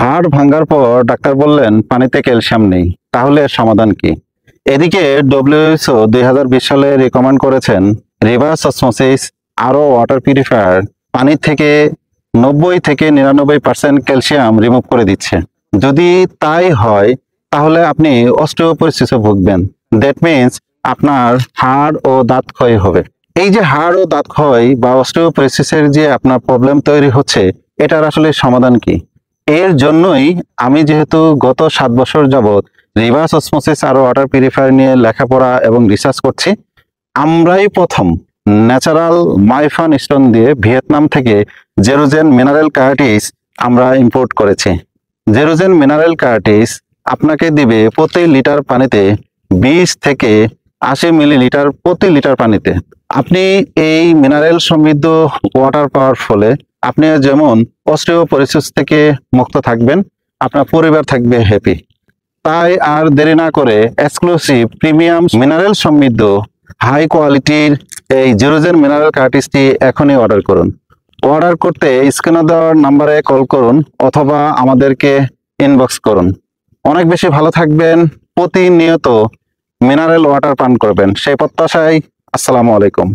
হাড় ভাঙার পর ডাক্তার বললেন পানিতে ক্যালসিয়াম নেই, তাহলে এর সমাধান কি? এদিকে ডব্লিউএইচও 2020 সালে রিকমেন্ড করেছেন রিভার্স অসমোসিস আরও ওয়াটার পিউরিফায়ার পানি থেকে 90 থেকে 99% ক্যালসিয়াম রিমুভ করে দিচ্ছে। যদি তাই হয় তাহলে আপনি অস্টিওপোরোসিসে ভুগবেন। দ্যাট মিনস আপনার হাড় ও দাঁত ক্ষয় হবে। এই যে হাড় ও দাঁত ক্ষয় বা অস্টিওপোরোসিসের যে আপনার প্রবলেম তৈরি হচ্ছে, এটার আসলে সমাধান কি? এর জন্যই আমি যেহেতু গত 7 বছর যাবৎ রিভার্স অসমোসিস আর ওয়াটার পিউরিফায়ার নিয়ে লেখাপড়া এবং রিসার্চ করছি, আমরাই প্রথম ন্যাচারাল মাইফান স্টোন দিয়ে ভিয়েতনাম থেকে জেরোজেন মিনারেল কার্টিস আমরা ইম্পোর্ট করেছি। জেরোজেন মিনারেল কার্টিস আপনাকে দিবে প্রতি লিটার পানিতে 20 থেকে 80 মিলিলিটার প্রতি লিটার পানিতে। আপনি এই মিনারেল সমৃদ্ধ ওয়াটার পাওয়ার ফলে আপনি যেমন অস্টিওপোরোসিস থেকে মুক্ত থাকবেন, আপনার পরিবার থাকবে হ্যাপি। তাই আর দেরি না করে এক্সক্লুসিভ প্রিমিয়াম মিনারেল সমৃদ্ধ হাই কোয়ালিটির এই জেরোজেন মিনারেল কার্টিসটি এখনই অর্ডার করুন। অর্ডার করতে স্ক্রিনে দেওয়ার নাম্বারে কল করুন অথবা আমাদেরকে ইনবক্স করুন। অনেক বেশি ভালো থাকবেন, প্রতিনিয়ত মিনারেল ওয়াটার পান করবেন সেই প্রত্যাশায়। আসসালামু আলাইকুম।